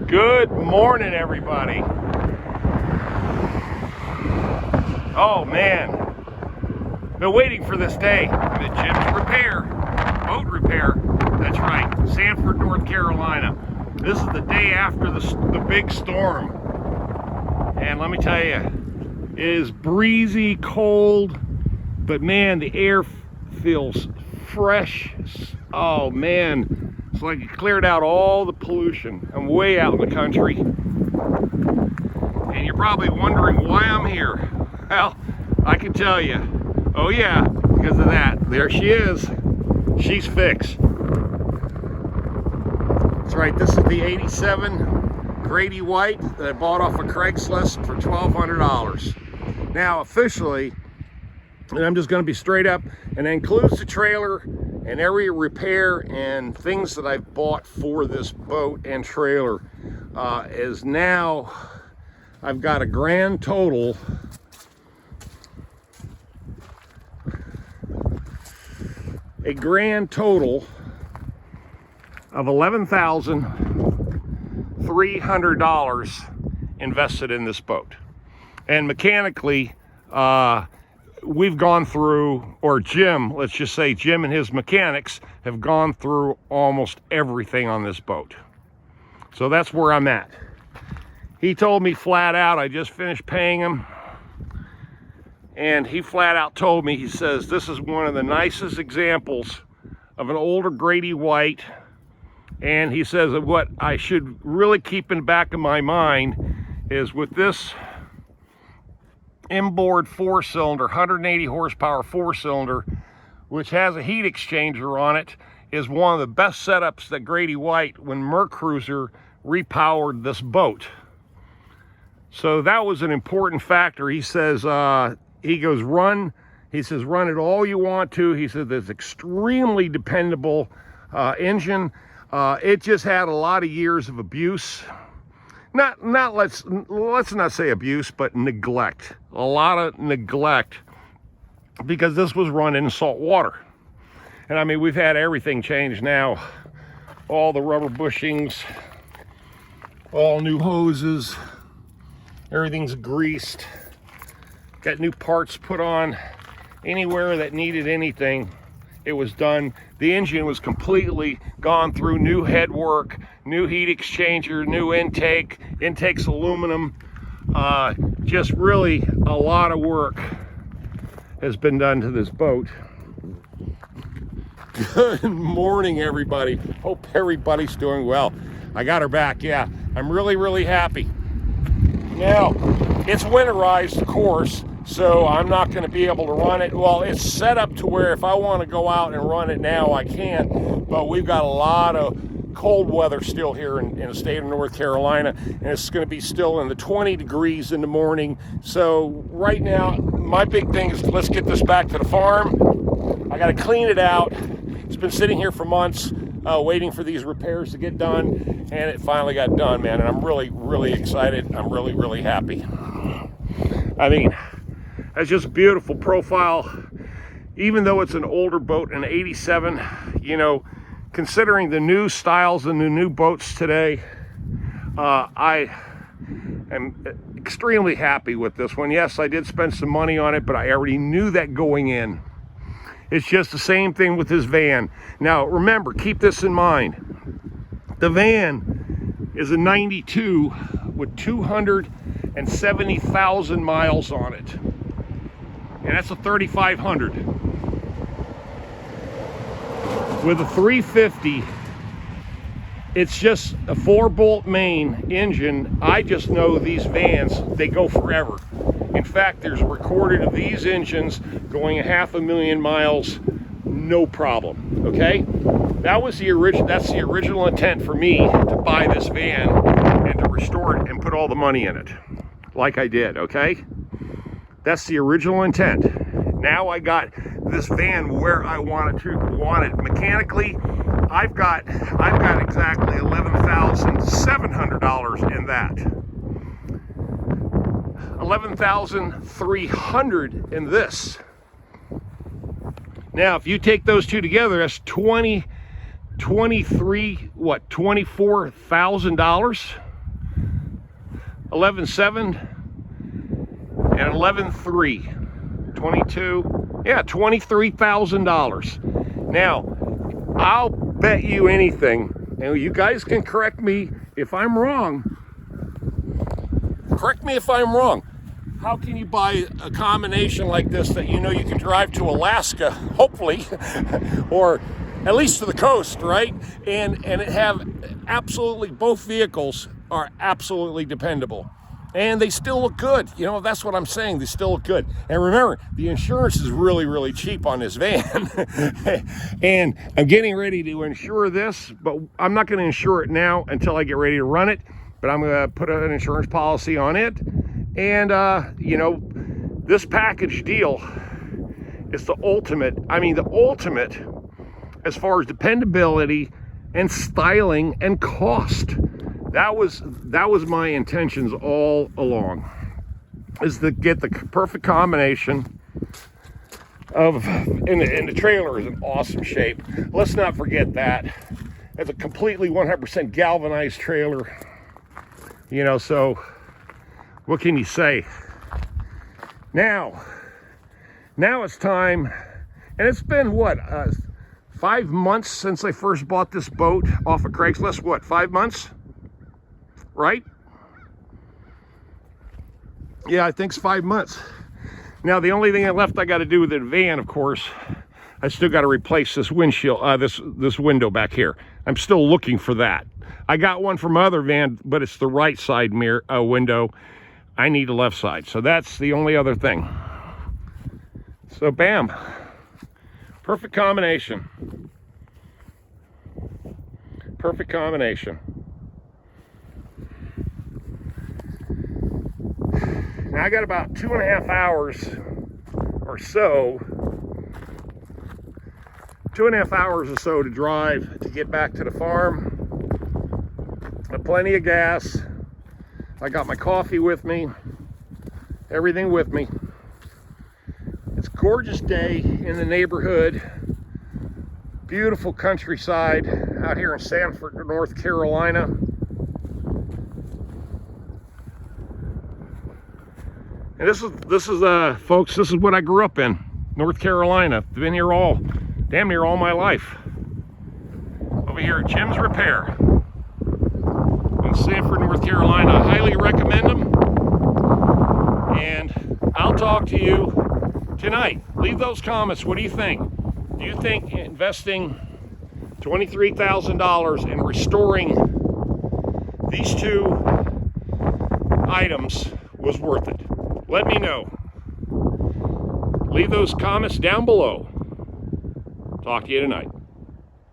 Good morning, everybody. Oh man, been waiting for this day. I'm at Jim's Repair, boat repair. That's right, Sanford, North Carolina. This is the day after the big storm, and let me tell you, it is breezy, cold, but man, the air feels fresh. Oh man. It's like it cleared out all the pollution. I'm way out in the country. And you're probably wondering why I'm here. Well, I can tell you. Oh yeah, because of that. There she is. She's fixed. That's right, this is the 87 Grady White that I bought off of Craigslist for $1,200. Now, officially, and I'm just going to be straight up, and that includes the trailer and every repair and things that I've bought for this boat and trailer, is now I've got a grand total of $11,300 invested in this boat. And mechanically, we've gone through, or Jim, let's just say Jim and his mechanics have gone through almost everything on this boat. So that's where I'm at. He told me flat out, I just finished paying him, and he flat out told me, he says, this is one of the nicest examples of an older Grady White. And he says that what I should really keep in the back of my mind is with this inboard four-cylinder, 180 horsepower four-cylinder, which has a heat exchanger on it, is one of the best setups that Grady White, when Mercruiser repowered this boat. So that was an important factor. He says, he goes, run it all you want to. He said it's extremely dependable engine. It just had a lot of years of abuse. Let's not say abuse, but neglect. A lot of neglect, because this was run in salt water. And I mean, we've had everything changed now. All the rubber bushings, all new hoses, everything's greased, got new parts put on. Anywhere that needed anything, it was done. The engine was completely gone through, new headwork, new heat exchanger, new intake's aluminum. Just really a lot of work has been done to this boat. Good morning, everybody. Hope everybody's doing well. I got her back, yeah. I'm really happy. Now, it's winterized, of course, so I'm not going to be able to run it. Well, it's set up to where if I want to go out and run it now, I can. But we've got a lot of cold weather still here in the state of North Carolina, and it's going to be still in the 20 degrees in the morning. So right now, my big thing is let's get this back to the farm. I got to clean it out. It's been sitting here for months, waiting for these repairs to get done, and it finally got done, man. And I'm really excited. I'm really happy. I mean, that's just a beautiful profile. Even though it's an older boat, an 87, you know, considering the new styles and the new boats today, I am extremely happy with this one. Yes, I did spend some money on it, but I already knew that going in. It's just the same thing with this van. Now, remember, keep this in mind. The van is a 92 with 270,000 miles on it. And that's a 3,500. With a 350, it's just a 4-bolt main engine. I just know these vans, they go forever. In fact, there's recorded of these engines going 500,000 miles, no problem, okay? That's the original intent for me to buy this van and to restore it and put all the money in it, like I did, okay? That's the original intent. Now I got this van where I want it mechanically. I've got exactly $11,700 in that. $11,300 in this. Now, if you take those two together, that's $24,000. 11.7 and 11.3. 22, yeah, $23,000. Now, I'll bet you anything, and you guys can correct me if I'm wrong. Correct me if I'm wrong. How can you buy a combination like this that you know you can drive to Alaska, hopefully, or at least to the coast, right? And it have absolutely, both vehicles are absolutely dependable. And they still look good. You know, that's what I'm saying. They still look good. And remember, the insurance is really, really cheap on this van. And I'm getting ready to insure this, but I'm not going to insure it now until I get ready to run it. But I'm going to put an insurance policy on it. And, you know, this package deal is the ultimate. I mean, the ultimate as far as dependability and styling and cost. That was my intentions all along, is to get the perfect combination of, and the trailer is in awesome shape. Let's not forget that. It's a completely 100% galvanized trailer, you know, so what can you say? Now it's time, and it's been what, 5 months since I first bought this boat off of Craigslist. What, 5 months? Right? Yeah, I think it's 5 months. Now, the only thing left I got to do with the van, of course, I still got to replace this windshield, this window back here. I'm still looking for that. I got one from my other van, but it's the right side mirror window. I need the left side, so that's the only other thing. So, bam, perfect combination. Perfect combination. Now I got about 2.5 hours or so, 2.5 hours or so to drive to get back to the farm. Got plenty of gas. I got my coffee with me, everything with me. It's a gorgeous day in the neighborhood. Beautiful countryside out here in Sanford, North Carolina. And this is folks, this is what I grew up in, North Carolina. Been here damn near all my life. Over here at Jim's Repair in Sanford, North Carolina. I highly recommend them. And I'll talk to you tonight. Leave those comments. What do you think? Do you think investing $23,000 in restoring these two items was worth it? Let me know. Leave those comments down below. Talk to you tonight.